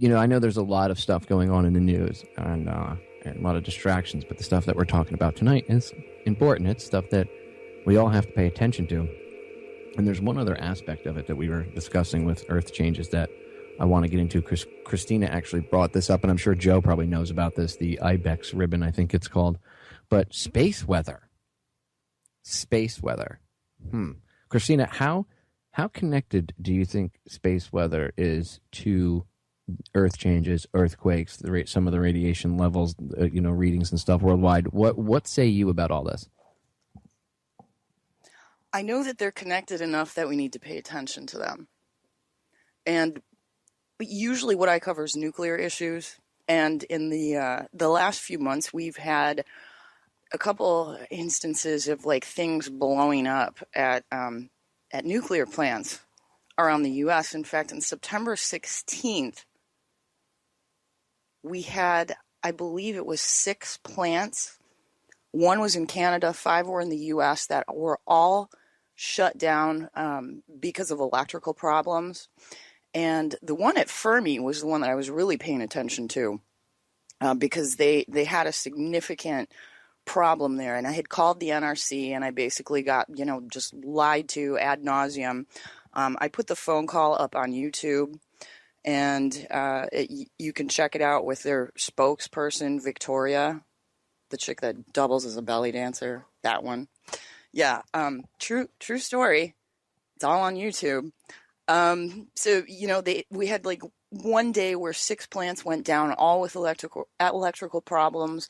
I know there's a lot of stuff going on in the news and a lot of distractions, but the stuff that we're talking about tonight is important. It's stuff that we all have to pay attention to. And there's one other aspect of it that we were discussing with Earth changes that I want to get into. Christina actually brought this up, and I'm sure Joe probably knows about this, the Ibex ribbon, I think it's called. But space weather. Space weather. Christina, how connected do you think space weather is to Earth changes, earthquakes, some of the radiation levels, readings and stuff worldwide? What say you about all this? I know that they're connected enough that we need to pay attention to them. And usually what I cover is nuclear issues. And in the last few months, we've had a couple instances of like things blowing up at nuclear plants around the U.S. In fact, on September 16th, we had, I believe it was 6 plants. One was in Canada, 5 were in the U.S. that were all shut down because of electrical problems. And the one at Fermi was the one that I was really paying attention to because they had a significant problem there. And I had called the NRC and I basically got, just lied to ad nauseum. I put the phone call up on YouTube and you can check it out with their spokesperson, Victoria, the chick that doubles as a belly dancer, that one. Yeah, true story. It's all on YouTube. So, we had like one day where 6 plants went down, all with electrical problems,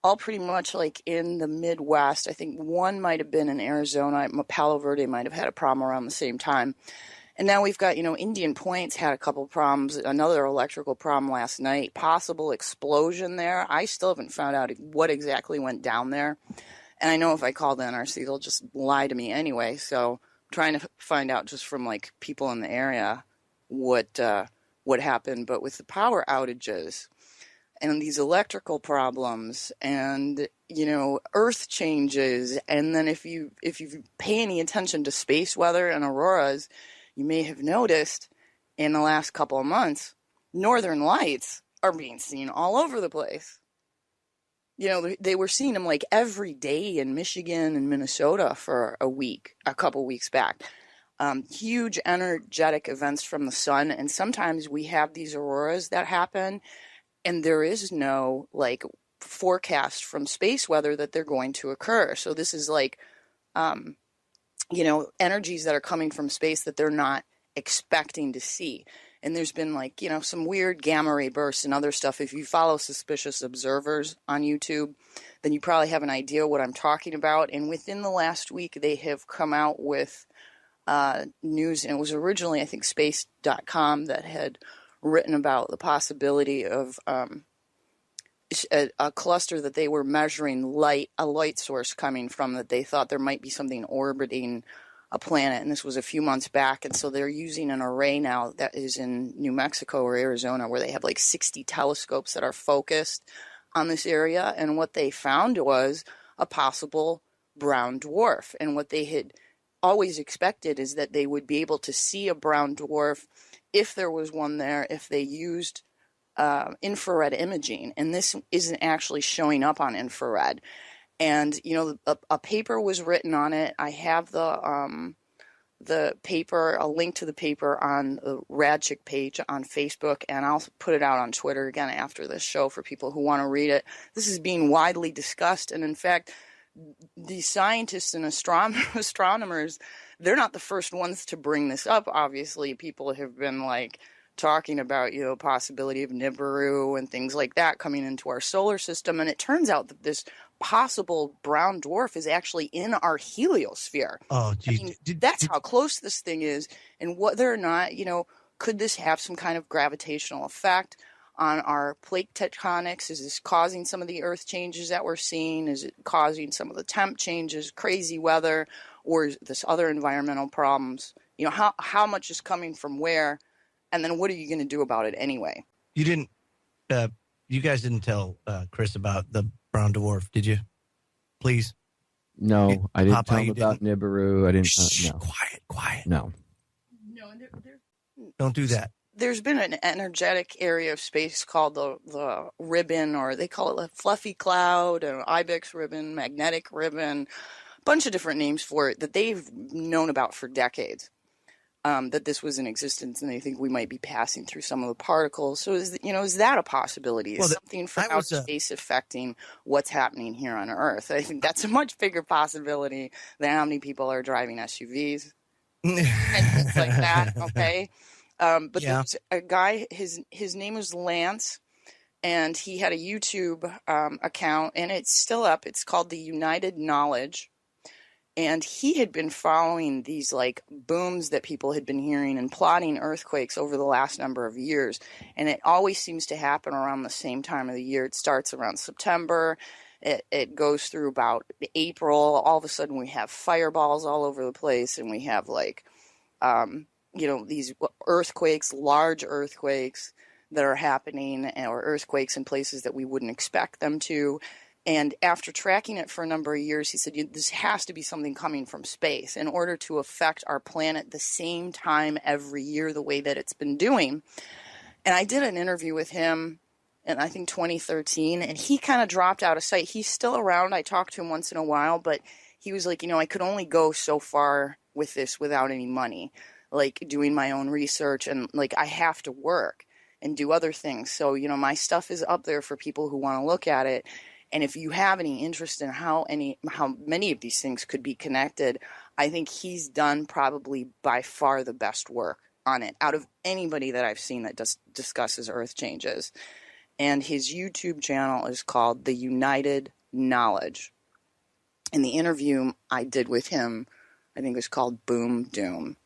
all pretty much like in the Midwest. I think one might have been in Arizona. Palo Verde might have had a problem around the same time. And now we've got, Indian Point's had a couple problems, another electrical problem last night, possible explosion there. I still haven't found out what exactly went down there. And I know if I call the NRC, they'll just lie to me anyway. So I'm trying to find out just from like people in the area what happened. But with the power outages and these electrical problems and, earth changes, and then if you pay any attention to space weather and auroras, you may have noticed in the last couple of months, northern lights are being seen all over the place. They were seeing them like every day in Michigan and Minnesota for a couple weeks back. Huge energetic events from the sun. And sometimes we have these auroras that happen and there is no like forecast from space weather that they're going to occur. So this is like, energies that are coming from space that they're not expecting to see. And there's been like, some weird gamma ray bursts and other stuff. If you follow Suspicious Observers on YouTube, then you probably have an idea what I'm talking about. And within the last week, they have come out with news. And it was originally, I think, space.com that had written about the possibility of a cluster that they were measuring a light source coming from, that they thought there might be something orbiting a planet, and this was a few months back. And so they're using an array now that is in New Mexico or Arizona where they have like 60 telescopes that are focused on this area. And what they found was a possible brown dwarf. And what they had always expected is that they would be able to see a brown dwarf if there was one there, if they used infrared imaging. And this isn't actually showing up on infrared. And, a paper was written on it. I have the paper, a link to the paper on the Radchick page on Facebook, and I'll put it out on Twitter again after this show for people who want to read it. This is being widely discussed. And in fact, the scientists and astronomers, they're not the first ones to bring this up. Obviously, people have been like talking about, possibility of Nibiru and things like that coming into our solar system. And it turns out that this possible brown dwarf is actually in our heliosphere. Oh, geez. I mean, that's how close this thing is, and whether or not, could this have some kind of gravitational effect on our plate tectonics? Is this causing some of the earth changes that we're seeing? Is it causing some of the temp changes, crazy weather, or is this other environmental problems? How much is coming from where? And then what are you going to do about it anyway? You guys didn't tell Chris about the brown dwarf, did you? Please. No, I didn't tell him about Nibiru. I didn't. Shh, no. Quiet. No. No, Don't do that. there's been an energetic area of space called the ribbon, or they call it a fluffy cloud, an ibex ribbon, magnetic ribbon, a bunch of different names for it that they've known about for decades. That this was in existence, and they think we might be passing through some of the particles. So, is that a possibility? Well, Is something from I was outer space affecting what's happening here on Earth? I think that's a much bigger possibility than how many people are driving SUVs and things like that. Okay, but Yeah. there's a guy. His name was Lance, and he had a YouTube account, and it's still up. It's called the United Knowledge. And he had been following these like booms that people had been hearing and plotting earthquakes over the last number of years. And it always seems to happen around the same time of the year. It starts around September. It goes through about April. All of a sudden we have fireballs all over the place, and we have like, these earthquakes, large earthquakes that are happening, or earthquakes in places that we wouldn't expect them to. And after tracking it for a number of years, he said, this has to be something coming from space in order to affect our planet the same time every year, the way that it's been doing. And I did an interview with him in, I think, 2013, and he kind of dropped out of sight. He's still around. I talk to him once in a while, but he was like, I could only go so far with this without any money, like doing my own research, and like I have to work and do other things. So, my stuff is up there for people who want to look at it. And if you have any interest in how many of these things could be connected, I think he's done probably by far the best work on it out of anybody that I've seen that discusses Earth changes. And his YouTube channel is called The United Knowledge. And the interview I did with him, I think, was called Boom Doom.